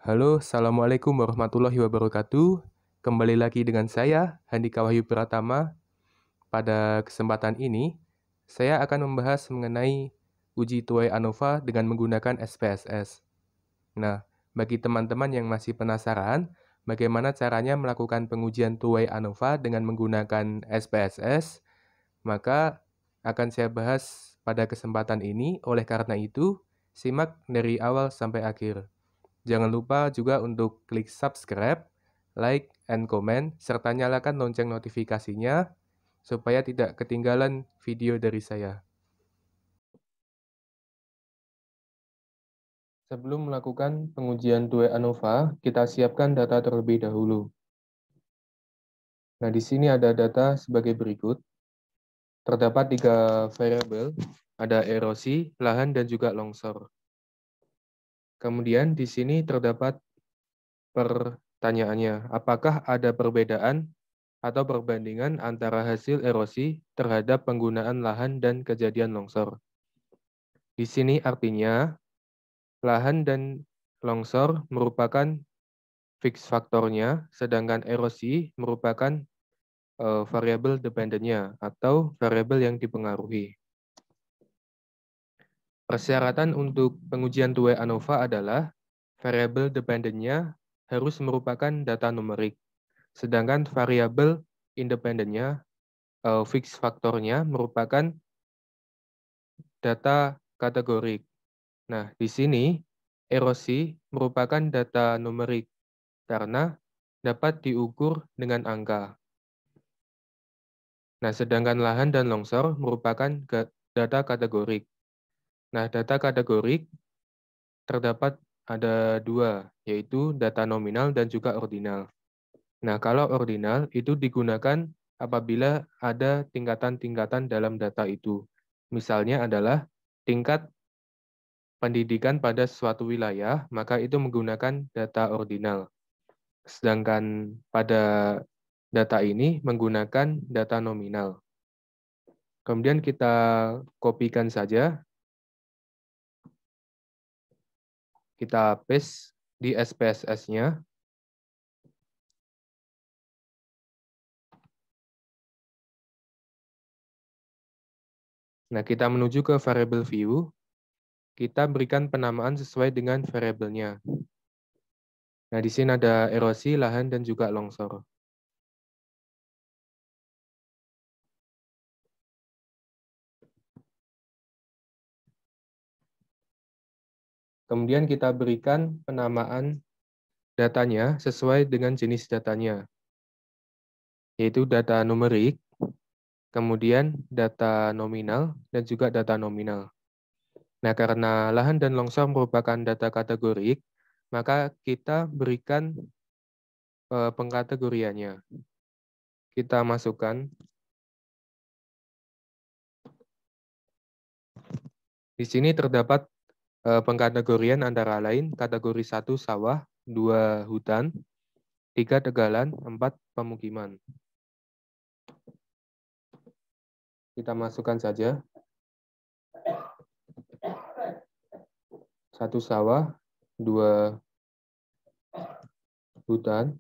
Halo, Assalamualaikum warahmatullahi wabarakatuh. Kembali lagi dengan saya, Handika Wahyu Pratama. Pada kesempatan ini, saya akan membahas mengenai uji tuai ANOVA dengan menggunakan SPSS. Nah, bagi teman-teman yang masih penasaran, bagaimana caranya melakukan pengujian tuai ANOVA dengan menggunakan SPSS, maka akan saya bahas pada kesempatan ini. Oleh karena itu, simak dari awal sampai akhir. Jangan lupa juga untuk klik subscribe, like, and comment, serta nyalakan lonceng notifikasinya supaya tidak ketinggalan video dari saya. Sebelum melakukan pengujian tuai ANOVA, kita siapkan data terlebih dahulu. Nah, di sini ada data sebagai berikut. Terdapat 3 variabel, ada erosi, lahan, dan juga longsor. Kemudian di sini terdapat pertanyaannya, apakah ada perbedaan atau perbandingan antara hasil erosi terhadap penggunaan lahan dan kejadian longsor? Di sini artinya lahan dan longsor merupakan fix faktornya, sedangkan erosi merupakan variabel dependennya atau variabel yang dipengaruhi. Persyaratan untuk pengujian tuai ANOVA adalah variabel dependennya harus merupakan data numerik, sedangkan variabel independennya, fix faktornya merupakan data kategorik. Nah, di sini erosi merupakan data numerik karena dapat diukur dengan angka. Nah, sedangkan lahan dan longsor merupakan data kategorik. Nah, data kategorik terdapat ada 2, yaitu data nominal dan juga ordinal. Nah, kalau ordinal itu digunakan apabila ada tingkatan-tingkatan dalam data itu. Misalnya adalah tingkat pendidikan pada suatu wilayah, maka itu menggunakan data ordinal. Sedangkan pada data ini menggunakan data nominal. Kemudian kita kopikan saja, kita paste di SPSS-nya. Nah, kita menuju ke variable view, kita berikan penamaan sesuai dengan variabelnya. Nah, di sini ada erosi, lahan, dan juga longsor. Kemudian kita berikan penamaan datanya sesuai dengan jenis datanya, yaitu data numerik, kemudian data nominal, dan juga data nominal. Nah, karena lahan dan longsor merupakan data kategorik, maka kita berikan pengkategoriannya. Kita masukkan. Di sini terdapat pengkategorian antara lain kategori 1 sawah, 2 hutan, 3 tegalan, 4 pemukiman. Kita masukkan saja. 1 sawah, 2 hutan,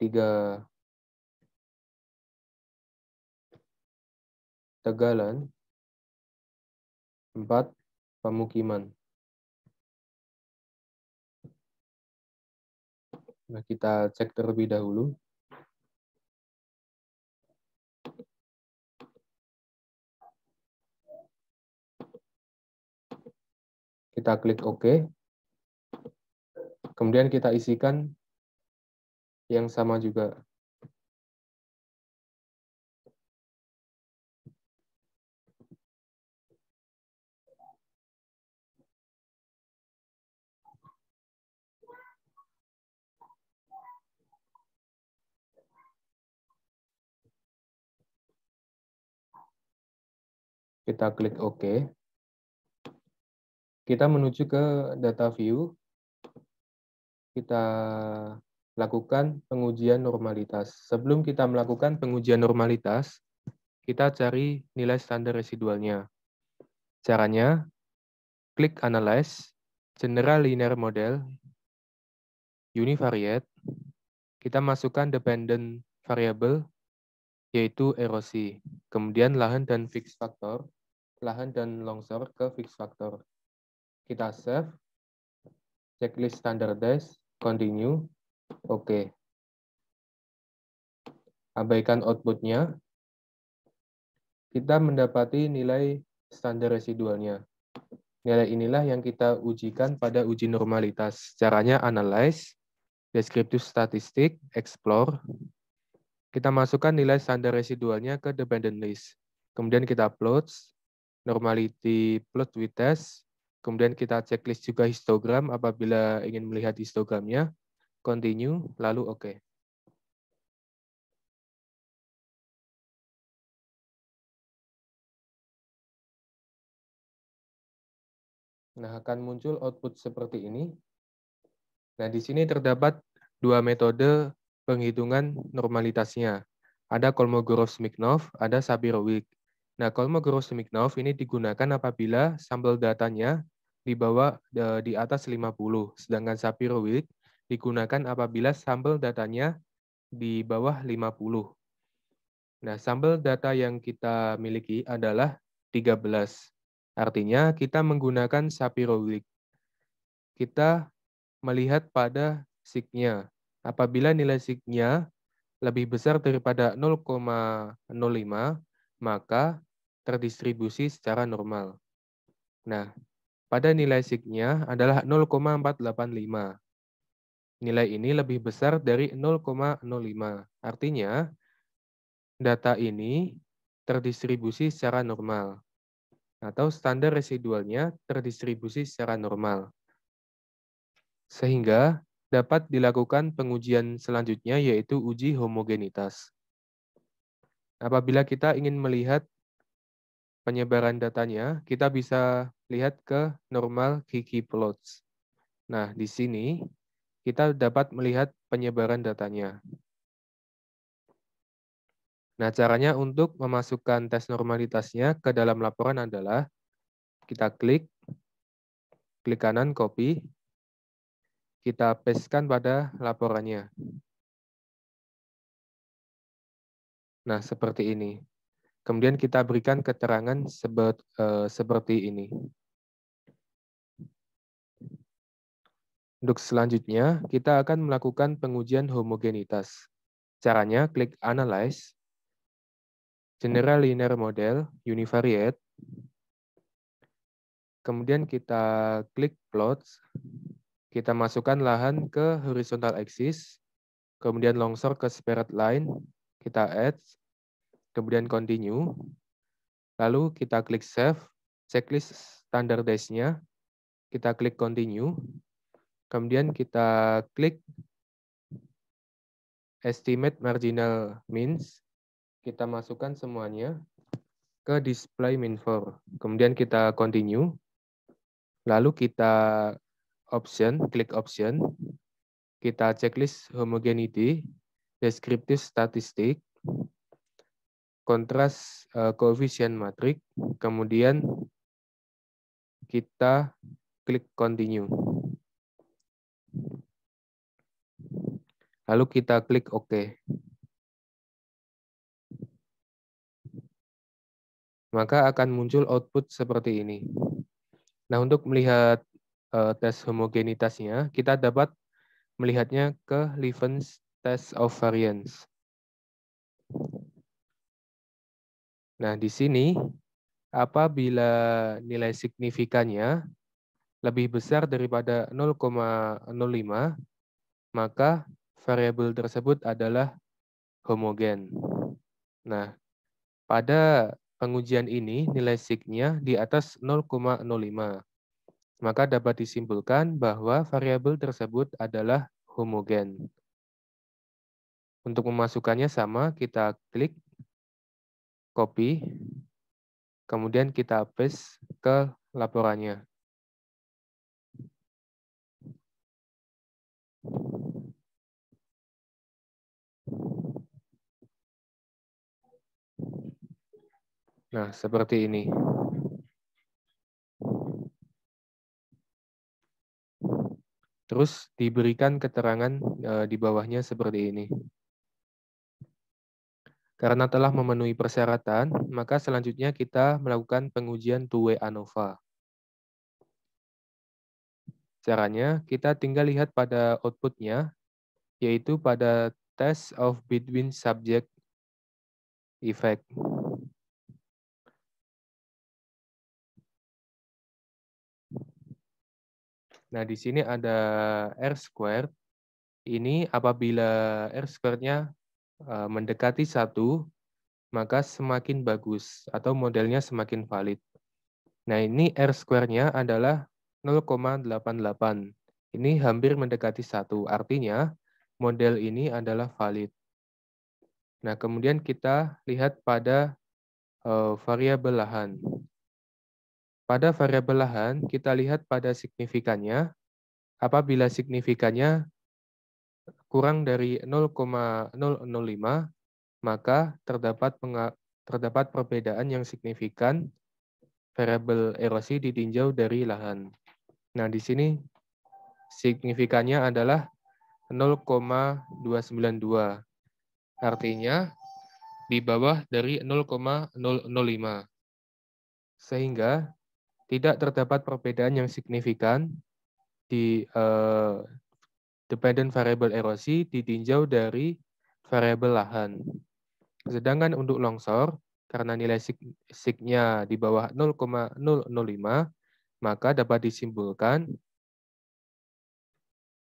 3 tegalan, 4 pemukiman. Nah, kita cek terlebih dahulu. Kita klik OK. Kemudian kita isikan yang sama juga. Kita klik OK. Kita menuju ke data view. Kita lakukan pengujian normalitas. Sebelum kita melakukan pengujian normalitas, kita cari nilai standar residualnya. Caranya, klik Analyze, general linear model, univariate, kita masukkan dependent variable, yaitu erosi. Kemudian lahan dan fixed factor, lahan dan longsor ke fixed factor. Kita save, checklist standardized, continue, oke. Abaikan outputnya, kita mendapati nilai standar residualnya. Nilai inilah yang kita ujikan pada uji normalitas. Caranya analyze, descriptive statistic, explore. Kita masukkan nilai standar residualnya ke dependent list. Kemudian kita plot, normality plot with test. Kemudian kita checklist juga histogram apabila ingin melihat histogramnya. Continue, lalu oke. Nah, akan muncul output seperti ini. Nah, di sini terdapat dua metode penghitungan normalitasnya. Ada Kolmogorov-Smirnov, ada Sapir-Whorf. Nah, Kolmogorov-Smirnov ini digunakan apabila sampel datanya di atas 50, sedangkan Sapir-Whorf digunakan apabila sampel datanya di bawah 50. Nah, sampel data yang kita miliki adalah 13. Artinya kita menggunakan Sapir-Whorf. Kita melihat pada signya. Apabila nilai signya lebih besar daripada 0,05, maka terdistribusi secara normal. Nah, pada nilai signya adalah 0,485. Nilai ini lebih besar dari 0,05. Artinya, data ini terdistribusi secara normal. Atau standar residualnya terdistribusi secara normal. Sehingga dapat dilakukan pengujian selanjutnya yaitu uji homogenitas. Apabila kita ingin melihat penyebaran datanya, kita bisa lihat ke normal Gini plots. Nah, di sini kita dapat melihat penyebaran datanya. Nah, caranya untuk memasukkan tes normalitasnya ke dalam laporan adalah kita klik kanan copy, kita pastekan pada laporannya. Nah, seperti ini. Kemudian kita berikan keterangan seperti ini. Untuk selanjutnya, kita akan melakukan pengujian homogenitas. Caranya, klik Analyze, General Linear Model, Univariate, kemudian kita klik Plots, kita masukkan lahan ke horizontal axis, kemudian longsor ke separate line, kita add, kemudian continue, lalu kita klik Save, checklist standardize-nya, kita klik Continue, kemudian kita klik Estimate Marginal Means, kita masukkan semuanya ke Display Min4, kemudian kita Continue, lalu kita klik Option, kita checklist Homogeneity, Descriptive Statistic, Contrast Coefficient Matrix, kemudian kita klik Continue. Lalu kita klik OK. Maka akan muncul output seperti ini. Nah, untuk melihat tes homogenitasnya, kita dapat melihatnya ke Levens Test of Variance. Nah, di sini apabila nilai signifikannya lebih besar daripada 0,05, maka variabel tersebut adalah homogen. Nah, pada pengujian ini nilai signya di atas 0,05. Maka dapat disimpulkan bahwa variabel tersebut adalah homogen. Untuk memasukkannya sama, kita klik copy, kemudian kita paste ke laporannya. Nah, seperti ini. Terus diberikan keterangan di bawahnya seperti ini. Karena telah memenuhi persyaratan, maka selanjutnya kita melakukan pengujian two-way ANOVA. Caranya, kita tinggal lihat pada outputnya, yaitu pada test of between subject effect. Nah, di sini ada R squared. Ini apabila R squared-nya mendekati 1, maka semakin bagus atau modelnya semakin valid. Nah, ini R square-nya adalah 0,88. Ini hampir mendekati 1, artinya model ini adalah valid. Nah, kemudian kita lihat pada variabel lahan. Pada variabel lahan, kita lihat pada signifikannya. Apabila signifikannya kurang dari 0,005, maka terdapat perbedaan yang signifikan variabel erosi ditinjau dari lahan. Nah, di sini signifikannya adalah 0,292. Artinya di bawah dari 0,005. Sehingga tidak terdapat perbedaan yang signifikan di dependent variable erosi ditinjau dari variabel lahan. Sedangkan untuk longsor, karena nilai signya di bawah 0,005, maka dapat disimpulkan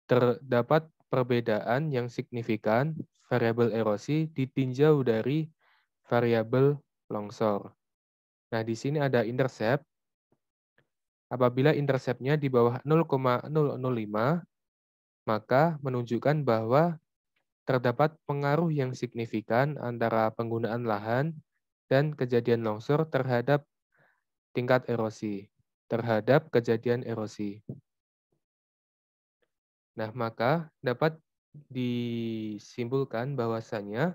terdapat perbedaan yang signifikan variabel erosi ditinjau dari variabel longsor. Nah, di sini ada intercept. Apabila interceptnya di bawah 0,005, maka menunjukkan bahwa terdapat pengaruh yang signifikan antara penggunaan lahan dan kejadian longsor terhadap tingkat erosi, terhadap kejadian erosi. Nah, maka dapat disimpulkan bahwasanya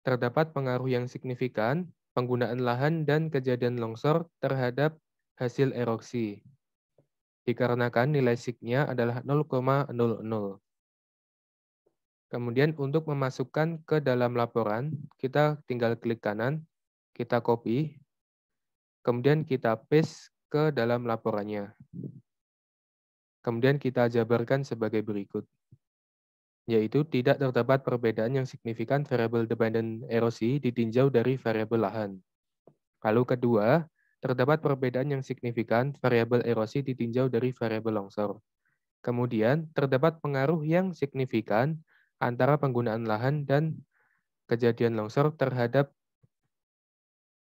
terdapat pengaruh yang signifikan penggunaan lahan dan kejadian longsor terhadap hasil erosi, dikarenakan nilai signya adalah 0,00. Kemudian untuk memasukkan ke dalam laporan, kita tinggal klik kanan, kita copy, kemudian kita paste ke dalam laporannya. Kemudian kita jabarkan sebagai berikut, yaitu tidak terdapat perbedaan yang signifikan variabel dependent erosi ditinjau dari variabel lahan. Lalu kedua, terdapat perbedaan yang signifikan variabel erosi ditinjau dari variabel longsor. Kemudian, terdapat pengaruh yang signifikan antara penggunaan lahan dan kejadian longsor terhadap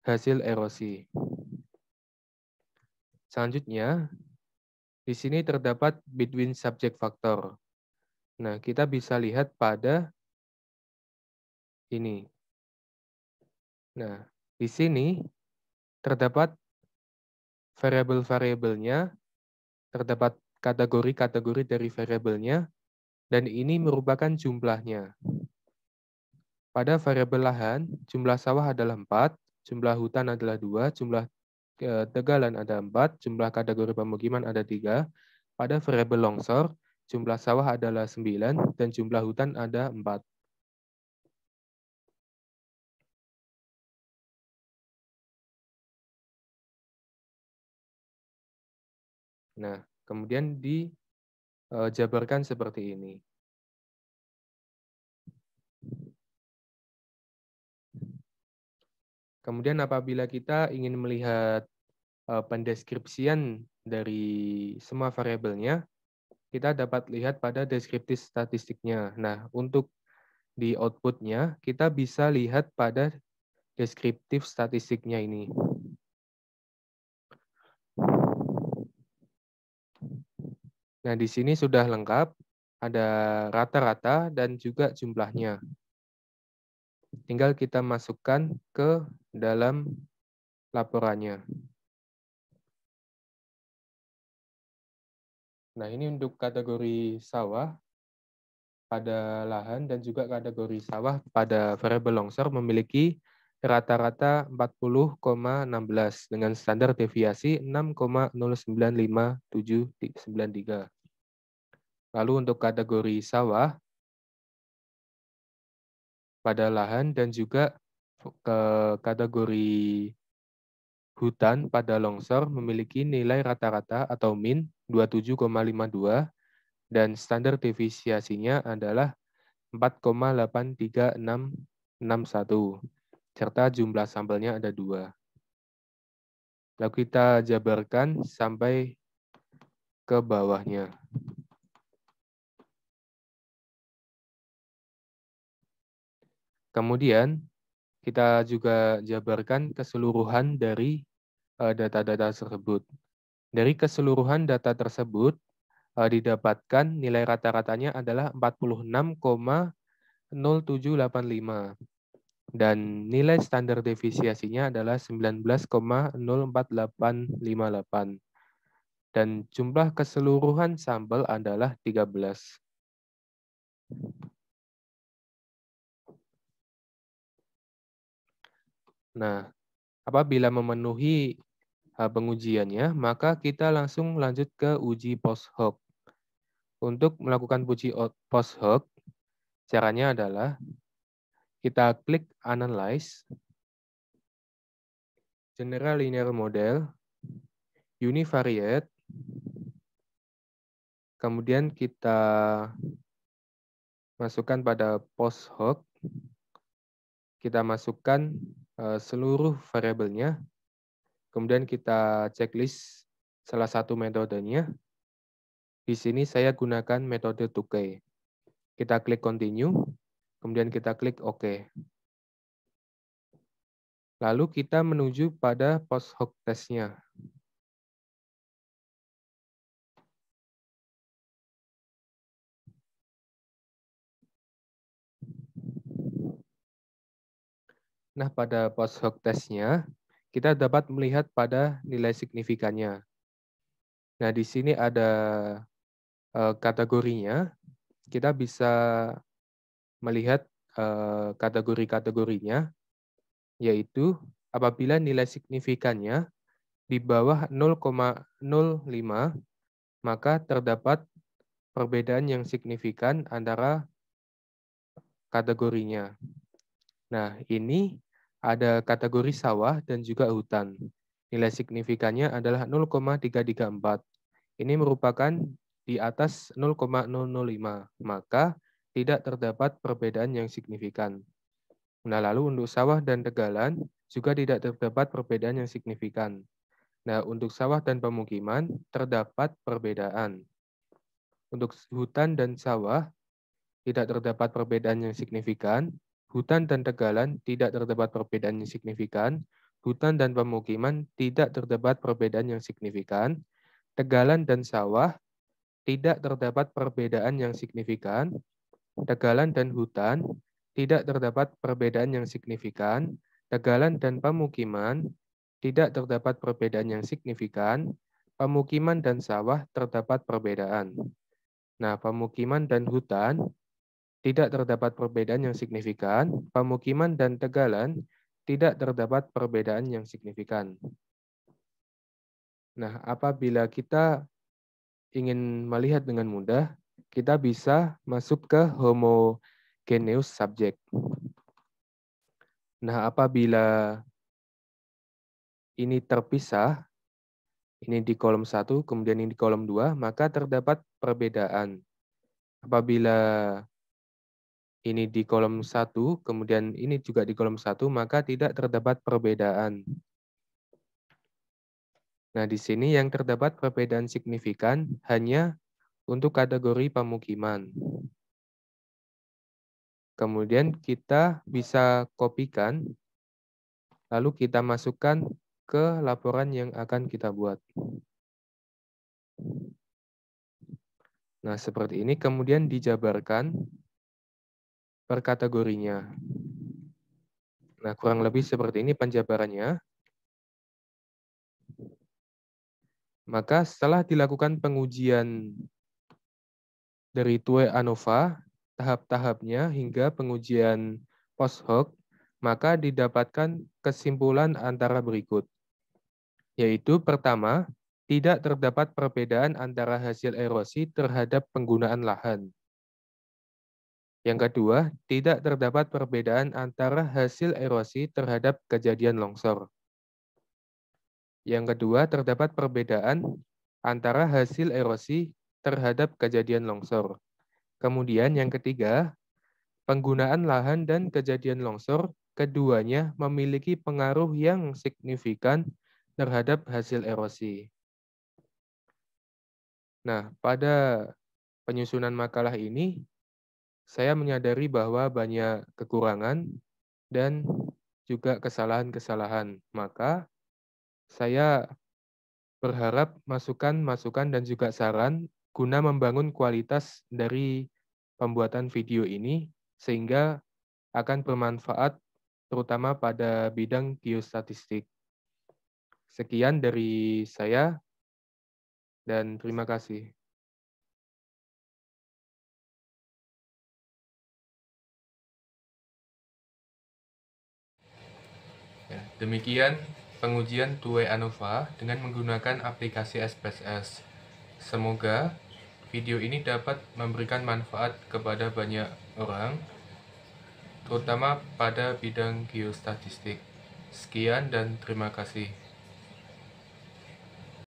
hasil erosi. Selanjutnya, di sini terdapat between subject factor. Nah, kita bisa lihat pada ini. Nah, di sini terdapat variabel-variabelnya, terdapat kategori-kategori dari variabelnya, dan ini merupakan jumlahnya. Pada variabel lahan, jumlah sawah adalah 4, jumlah hutan adalah 2, jumlah tegalan ada 4, jumlah kategori pemukiman ada 3. Pada variabel longsor, jumlah sawah adalah 9, dan jumlah hutan ada 4. Nah, kemudian dijabarkan seperti ini. Kemudian apabila kita ingin melihat pendeskripsian dari semua variabelnya, kita dapat lihat pada deskriptif statistiknya. Nah, untuk di outputnya, kita bisa lihat pada deskriptif statistiknya ini. Nah, di sini sudah lengkap, ada rata-rata dan juga jumlahnya. Tinggal kita masukkan ke dalam laporannya. Nah, ini untuk kategori sawah pada lahan dan juga kategori sawah pada variabel longsor memiliki rata-rata 40,16 dengan standar deviasi 6,09573. Lalu untuk kategori sawah, pada lahan dan juga ke kategori hutan pada longsor memiliki nilai rata-rata atau min 27,52 dan standar deviasinya adalah 4,83661 serta jumlah sampelnya ada 2. Lalu kita jabarkan sampai ke bawahnya. Kemudian kita juga jabarkan keseluruhan dari data-data tersebut. Dari keseluruhan data tersebut didapatkan nilai rata-ratanya adalah 46,0785 dan nilai standar deviasinya adalah 19,04858 dan jumlah keseluruhan sampel adalah 13. Nah, apabila memenuhi pengujiannya, maka kita langsung lanjut ke uji post hoc. Untuk melakukan uji post hoc, caranya adalah kita klik Analyze, General Linear Model, Univariate, kemudian kita masukkan pada post hoc, kita masukkan seluruh variabelnya, kemudian kita checklist salah satu metodenya. Di sini saya gunakan metode Tukey. Kita klik Continue, kemudian kita klik OK. Lalu kita menuju pada post hoc testnya. Nah, pada post hoc testnya, kita dapat melihat pada nilai signifikannya. Nah, di sini ada kategorinya. Kita bisa melihat kategori-kategorinya, yaitu apabila nilai signifikannya di bawah 0,05, maka terdapat perbedaan yang signifikan antara kategorinya. Nah, ini ada kategori sawah dan juga hutan. Nilai signifikannya adalah 0,334. Ini merupakan di atas 0,005, maka tidak terdapat perbedaan yang signifikan. Nah, lalu untuk sawah dan tegalan juga tidak terdapat perbedaan yang signifikan. Nah, untuk sawah dan pemukiman terdapat perbedaan. Untuk hutan dan sawah tidak terdapat perbedaan yang signifikan. Hutan dan tegalan tidak terdapat perbedaan yang signifikan. Hutan dan pemukiman tidak terdapat perbedaan yang signifikan. Tegalan dan sawah tidak terdapat perbedaan yang signifikan. Tegalan dan hutan tidak terdapat perbedaan yang signifikan. Tegalan dan pemukiman tidak terdapat perbedaan yang signifikan. Pemukiman dan sawah terdapat perbedaan. Nah, pemukiman dan hutan tidak terdapat perbedaan yang signifikan. Pemukiman dan tegalan tidak terdapat perbedaan yang signifikan. Nah, apabila kita ingin melihat dengan mudah, kita bisa masuk ke homogeneous subject. Nah, apabila ini terpisah, ini di kolom 1, kemudian ini di kolom 2, maka terdapat perbedaan. Apabila ini di kolom 1, kemudian ini juga di kolom 1, maka tidak terdapat perbedaan. Nah, di sini yang terdapat perbedaan signifikan hanya untuk kategori pemukiman. Kemudian kita bisa kopikan, lalu kita masukkan ke laporan yang akan kita buat. Nah, seperti ini kemudian dijabarkan per kategorinya. Nah, kurang lebih seperti ini penjabarannya. Maka setelah dilakukan pengujian dari TUE ANOVA, tahap-tahapnya hingga pengujian post hoc, maka didapatkan kesimpulan antara berikut, yaitu pertama, tidak terdapat perbedaan antara hasil erosi terhadap penggunaan lahan. Yang kedua, tidak terdapat perbedaan antara hasil erosi terhadap kejadian longsor. Yang kedua, terdapat perbedaan antara hasil erosi terhadap kejadian longsor. Kemudian yang ketiga, penggunaan lahan dan kejadian longsor keduanya memiliki pengaruh yang signifikan terhadap hasil erosi. Nah, pada penyusunan makalah ini, saya menyadari bahwa banyak kekurangan dan juga kesalahan-kesalahan. Maka, saya berharap masukan-masukan dan juga saran guna membangun kualitas dari pembuatan video ini sehingga akan bermanfaat terutama pada bidang geostatistik. Sekian dari saya dan terima kasih. Ya, demikian pengujian Tuwe ANOVA dengan menggunakan aplikasi SPSS. Semoga video ini dapat memberikan manfaat kepada banyak orang, terutama pada bidang geostatistik. Sekian dan terima kasih.